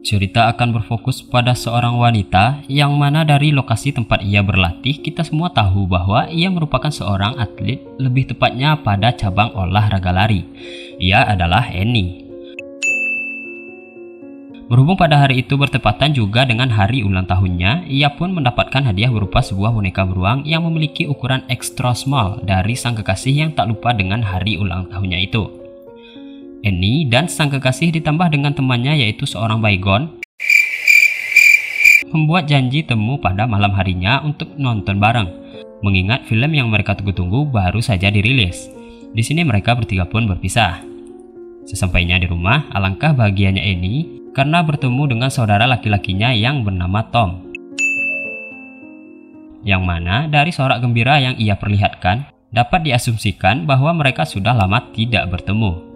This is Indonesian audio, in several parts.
Cerita akan berfokus pada seorang wanita yang mana dari lokasi tempat ia berlatih kita semua tahu bahwa ia merupakan seorang atlet, lebih tepatnya pada cabang olahraga lari. Ia adalah Annie. Berhubung pada hari itu bertepatan juga dengan hari ulang tahunnya, ia pun mendapatkan hadiah berupa sebuah boneka beruang yang memiliki ukuran extra small dari sang kekasih yang tak lupa dengan hari ulang tahunnya itu. Annie dan sang kekasih ditambah dengan temannya yaitu seorang baygon membuat janji temu pada malam harinya untuk nonton bareng, mengingat film yang mereka tunggu-tunggu baru saja dirilis. Di sini mereka bertiga pun berpisah. Sesampainya di rumah, alangkah bahagianya Annie karena bertemu dengan saudara laki-lakinya yang bernama Tom. Yang mana dari sorak gembira yang ia perlihatkan dapat diasumsikan bahwa mereka sudah lama tidak bertemu.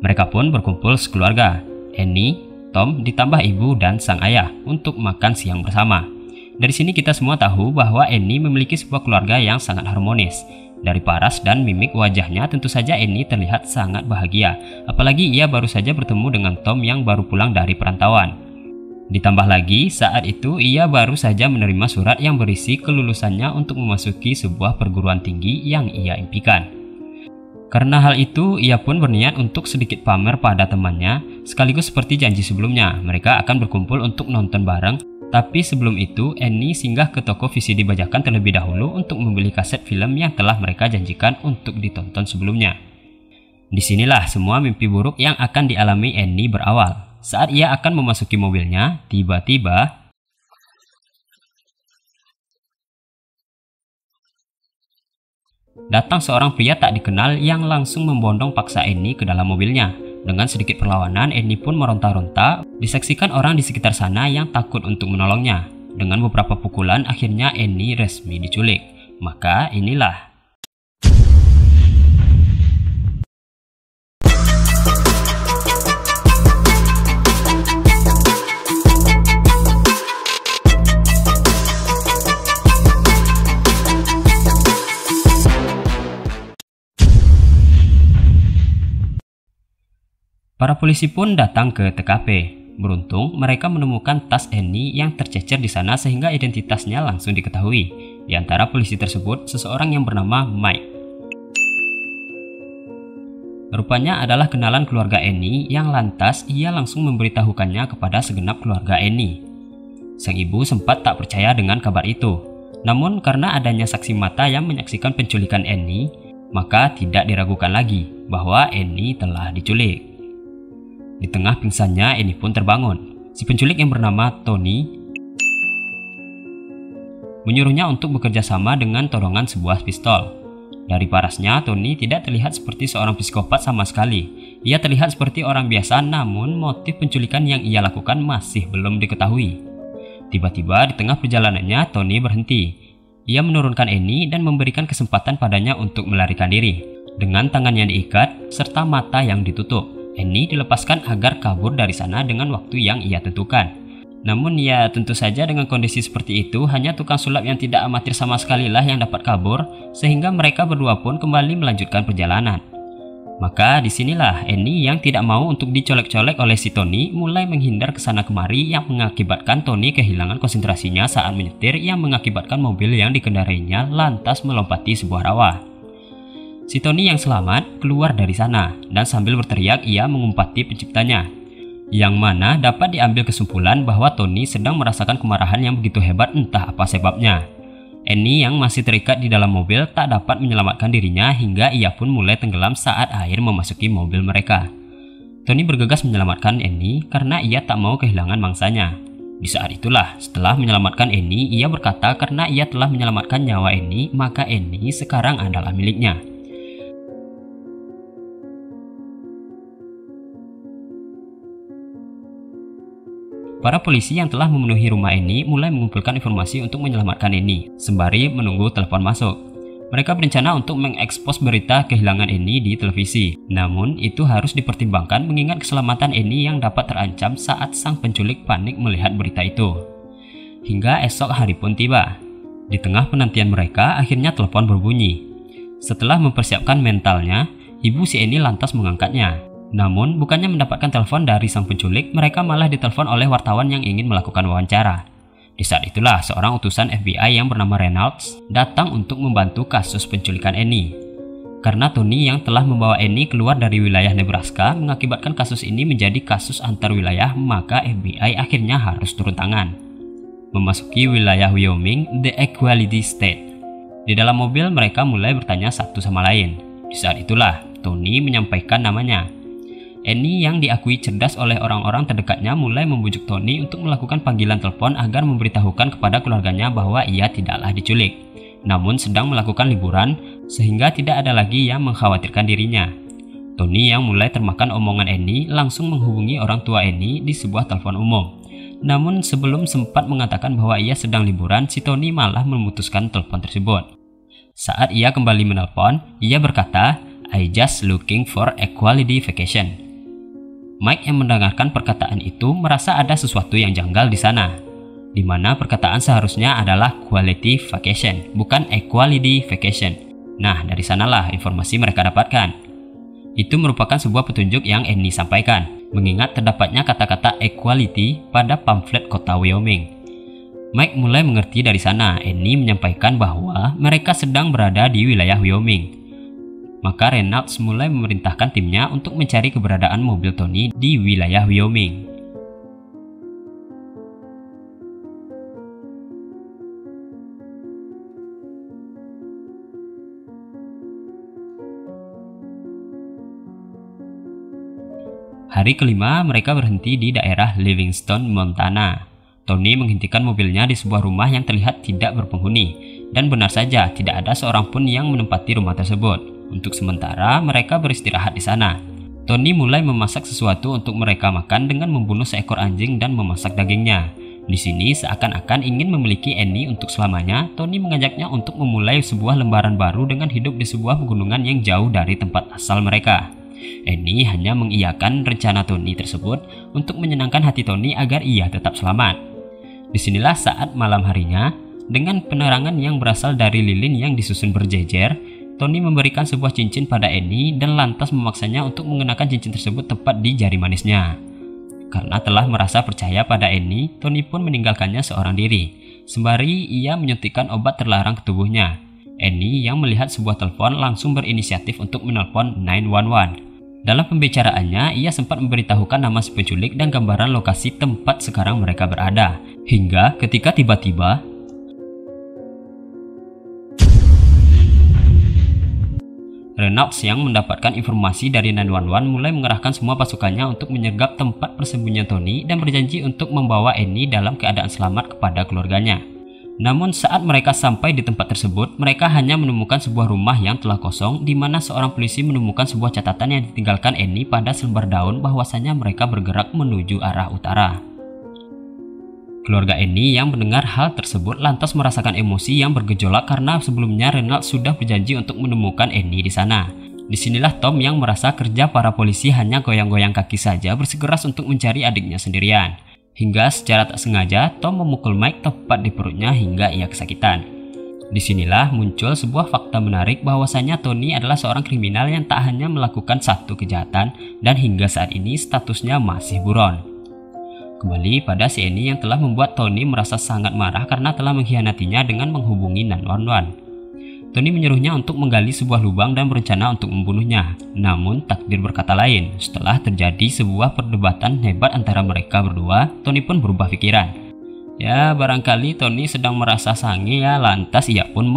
Mereka pun berkumpul sekeluarga, Annie, Tom, ditambah ibu dan sang ayah untuk makan siang bersama. Dari sini kita semua tahu bahwa Annie memiliki sebuah keluarga yang sangat harmonis. Dari paras dan mimik wajahnya tentu saja Annie terlihat sangat bahagia, apalagi ia baru saja bertemu dengan Tom yang baru pulang dari perantauan. Ditambah lagi saat itu ia baru saja menerima surat yang berisi kelulusannya untuk memasuki sebuah perguruan tinggi yang ia impikan. Karena hal itu, ia pun berniat untuk sedikit pamer pada temannya, sekaligus seperti janji sebelumnya, mereka akan berkumpul untuk nonton bareng. Tapi sebelum itu, Annie singgah ke toko VCD bajakan terlebih dahulu untuk membeli kaset film yang telah mereka janjikan untuk ditonton sebelumnya. Disinilah semua mimpi buruk yang akan dialami Annie berawal. Saat ia akan memasuki mobilnya, tiba-tiba datang seorang pria tak dikenal yang langsung membondong paksa Annie ke dalam mobilnya. Dengan sedikit perlawanan, Annie pun meronta-ronta. Disaksikan orang di sekitar sana yang takut untuk menolongnya. Dengan beberapa pukulan, akhirnya Annie resmi diculik. Maka inilah para polisi pun datang ke TKP. Beruntung, mereka menemukan tas Annie yang tercecer di sana sehingga identitasnya langsung diketahui. Di antara polisi tersebut, seseorang yang bernama Mike. Rupanya adalah kenalan keluarga Annie yang lantas ia langsung memberitahukannya kepada segenap keluarga Annie. Sang ibu sempat tak percaya dengan kabar itu. Namun karena adanya saksi mata yang menyaksikan penculikan Annie, maka tidak diragukan lagi bahwa Annie telah diculik. Di tengah pingsannya, Annie pun terbangun. Si penculik yang bernama Tony menyuruhnya untuk bekerja sama dengan todongan sebuah pistol. Dari parasnya, Tony tidak terlihat seperti seorang psikopat sama sekali. Ia terlihat seperti orang biasa, namun motif penculikan yang ia lakukan masih belum diketahui. Tiba-tiba di tengah perjalanannya, Tony berhenti. Ia menurunkan Annie dan memberikan kesempatan padanya untuk melarikan diri. Dengan tangannya diikat serta mata yang ditutup, Annie dilepaskan agar kabur dari sana dengan waktu yang ia tentukan. Namun ya tentu saja dengan kondisi seperti itu hanya tukang sulap yang tidak amatir sama sekali lah yang dapat kabur, sehingga mereka berdua pun kembali melanjutkan perjalanan. Maka disinilah Annie yang tidak mau untuk dicolek-colek oleh si Tony mulai menghindar ke sana kemari yang mengakibatkan Tony kehilangan konsentrasinya saat menyetir yang mengakibatkan mobil yang dikendarainya lantas melompati sebuah rawa. Si Tony yang selamat keluar dari sana dan sambil berteriak ia mengumpati penciptanya, yang mana dapat diambil kesimpulan bahwa Tony sedang merasakan kemarahan yang begitu hebat entah apa sebabnya. Annie yang masih terikat di dalam mobil tak dapat menyelamatkan dirinya hingga ia pun mulai tenggelam saat air memasuki mobil mereka. Tony bergegas menyelamatkan Annie karena ia tak mau kehilangan mangsanya. Di saat itulah, setelah menyelamatkan Annie, ia berkata karena ia telah menyelamatkan nyawa Annie, maka Annie sekarang adalah miliknya. Para polisi yang telah memenuhi rumah Annie mulai mengumpulkan informasi untuk menyelamatkan Annie, sembari menunggu telepon masuk. Mereka berencana untuk mengekspos berita kehilangan Annie di televisi. Namun, itu harus dipertimbangkan mengingat keselamatan Annie yang dapat terancam saat sang penculik panik melihat berita itu. Hingga esok hari pun tiba. Di tengah penantian mereka, akhirnya telepon berbunyi. Setelah mempersiapkan mentalnya, ibu si Annie lantas mengangkatnya. Namun, bukannya mendapatkan telepon dari sang penculik, mereka malah ditelepon oleh wartawan yang ingin melakukan wawancara. Di saat itulah, seorang utusan FBI yang bernama Reynolds datang untuk membantu kasus penculikan Annie. Karena Tony yang telah membawa Annie keluar dari wilayah Nebraska mengakibatkan kasus ini menjadi kasus antar wilayah, maka FBI akhirnya harus turun tangan. Memasuki wilayah Wyoming, The Equality State. Di dalam mobil mereka mulai bertanya satu sama lain. Di saat itulah, Tony menyampaikan namanya. Annie yang diakui cerdas oleh orang-orang terdekatnya mulai membujuk Tony untuk melakukan panggilan telepon agar memberitahukan kepada keluarganya bahwa ia tidaklah diculik, namun sedang melakukan liburan sehingga tidak ada lagi yang mengkhawatirkan dirinya. Tony yang mulai termakan omongan Annie langsung menghubungi orang tua Annie di sebuah telepon umum. Namun sebelum sempat mengatakan bahwa ia sedang liburan, si Tony malah memutuskan telepon tersebut. Saat ia kembali menelpon, ia berkata, "I just looking for equality vacation." Mike yang mendengarkan perkataan itu merasa ada sesuatu yang janggal di sana, di mana perkataan seharusnya adalah quality vacation, bukan equality vacation. Nah, dari sanalah informasi mereka dapatkan. Itu merupakan sebuah petunjuk yang Annie sampaikan, mengingat terdapatnya kata-kata equality pada pamflet kota Wyoming. Mike mulai mengerti dari sana. Annie menyampaikan bahwa mereka sedang berada di wilayah Wyoming. Maka Reynolds mulai memerintahkan timnya untuk mencari keberadaan mobil Tony di wilayah Wyoming. Hari kelima, mereka berhenti di daerah Livingston, Montana. Tony menghentikan mobilnya di sebuah rumah yang terlihat tidak berpenghuni, dan benar saja tidak ada seorang pun yang menempati rumah tersebut. Untuk sementara, mereka beristirahat di sana. Tony mulai memasak sesuatu untuk mereka makan dengan membunuh seekor anjing dan memasak dagingnya. Di sini, seakan-akan ingin memiliki Annie untuk selamanya, Tony mengajaknya untuk memulai sebuah lembaran baru dengan hidup di sebuah pegunungan yang jauh dari tempat asal mereka. Annie hanya mengiyakan rencana Tony tersebut untuk menyenangkan hati Tony agar ia tetap selamat. Disinilah saat malam harinya, dengan penerangan yang berasal dari lilin yang disusun berjejer, Tony memberikan sebuah cincin pada Annie dan lantas memaksanya untuk mengenakan cincin tersebut tepat di jari manisnya. Karena telah merasa percaya pada Annie, Tony pun meninggalkannya seorang diri, sembari ia menyuntikkan obat terlarang ke tubuhnya. Annie yang melihat sebuah telepon langsung berinisiatif untuk menelpon 911. Dalam pembicaraannya, ia sempat memberitahukan nama si penculik dan gambaran lokasi tempat sekarang mereka berada. Hingga ketika tiba-tiba, Reynolds yang mendapatkan informasi dari 911 mulai mengerahkan semua pasukannya untuk menyergap tempat persembunyian Tony dan berjanji untuk membawa Annie dalam keadaan selamat kepada keluarganya. Namun saat mereka sampai di tempat tersebut, mereka hanya menemukan sebuah rumah yang telah kosong, di mana seorang polisi menemukan sebuah catatan yang ditinggalkan Annie pada selembar daun bahwasanya mereka bergerak menuju arah utara. Keluarga Annie yang mendengar hal tersebut lantas merasakan emosi yang bergejolak karena sebelumnya Reynolds sudah berjanji untuk menemukan Annie di sana. Disinilah Tom yang merasa kerja para polisi hanya goyang-goyang kaki saja bersikeras untuk mencari adiknya sendirian. Hingga secara tak sengaja Tom memukul Mike tepat di perutnya hingga ia kesakitan. Disinilah muncul sebuah fakta menarik bahwasanya Tony adalah seorang kriminal yang tak hanya melakukan satu kejahatan dan hingga saat ini statusnya masih buron. Kembali pada si Annie yang telah membuat Tony merasa sangat marah karena telah mengkhianatinya dengan menghubungi 911. Tony menyuruhnya untuk menggali sebuah lubang dan berencana untuk membunuhnya. Namun takdir berkata lain. Setelah terjadi sebuah perdebatan hebat antara mereka berdua, Tony pun berubah pikiran. Ya, barangkali Tony sedang merasa sange ya, lantas ia pun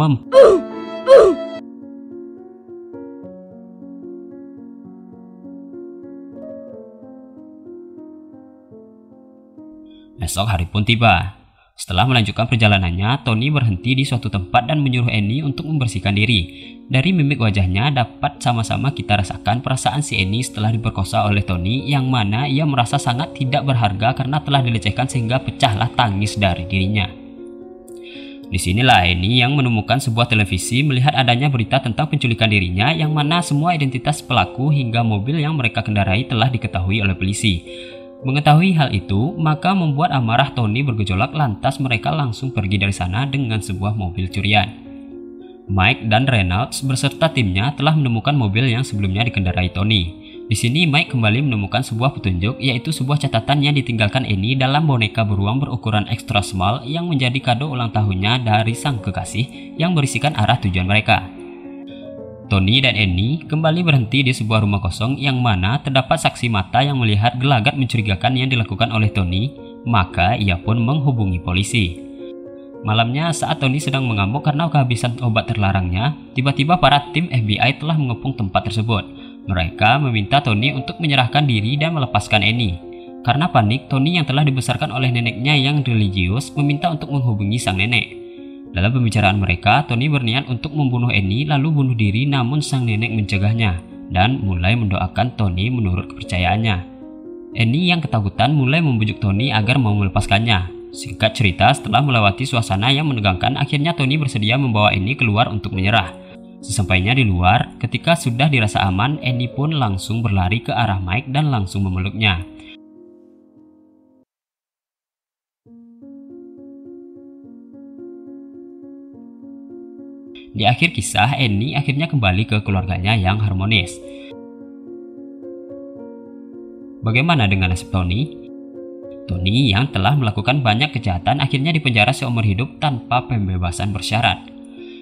Esok hari pun tiba. Setelah melanjutkan perjalanannya, Tony berhenti di suatu tempat dan menyuruh Annie untuk membersihkan diri. Dari mimik wajahnya dapat sama-sama kita rasakan perasaan si Annie setelah diperkosa oleh Tony, yang mana ia merasa sangat tidak berharga karena telah dilecehkan sehingga pecahlah tangis dari dirinya. Disinilah Annie yang menemukan sebuah televisi melihat adanya berita tentang penculikan dirinya, yang mana semua identitas pelaku hingga mobil yang mereka kendarai telah diketahui oleh polisi. Mengetahui hal itu, maka membuat amarah Tony bergejolak, lantas mereka langsung pergi dari sana dengan sebuah mobil curian. Mike dan Reynolds beserta timnya telah menemukan mobil yang sebelumnya dikendarai Tony. Di sini Mike kembali menemukan sebuah petunjuk, yaitu sebuah catatan yang ditinggalkan Annie dalam boneka beruang berukuran extra small yang menjadi kado ulang tahunnya dari sang kekasih yang berisikan arah tujuan mereka. Tony dan Annie kembali berhenti di sebuah rumah kosong yang mana terdapat saksi mata yang melihat gelagat mencurigakan yang dilakukan oleh Tony, maka ia pun menghubungi polisi. Malamnya saat Tony sedang mengamuk karena kehabisan obat terlarangnya, tiba-tiba para tim FBI telah mengepung tempat tersebut. Mereka meminta Tony untuk menyerahkan diri dan melepaskan Annie. Karena panik, Tony yang telah dibesarkan oleh neneknya yang religius meminta untuk menghubungi sang nenek. Dalam pembicaraan mereka, Tony berniat untuk membunuh Annie lalu bunuh diri, namun sang nenek mencegahnya dan mulai mendoakan Tony menurut kepercayaannya. Annie yang ketakutan mulai membujuk Tony agar mau melepaskannya. Singkat cerita, setelah melewati suasana yang menegangkan, akhirnya Tony bersedia membawa Annie keluar untuk menyerah. Sesampainya di luar, ketika sudah dirasa aman, Annie pun langsung berlari ke arah Mike dan langsung memeluknya. Di akhir kisah, Annie akhirnya kembali ke keluarganya yang harmonis. Bagaimana dengan nasib Tony? Tony yang telah melakukan banyak kejahatan akhirnya dipenjara seumur hidup tanpa pembebasan bersyarat.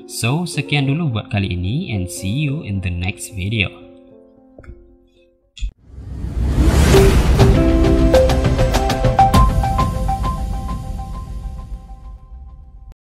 So, sekian dulu buat kali ini and see you in the next video.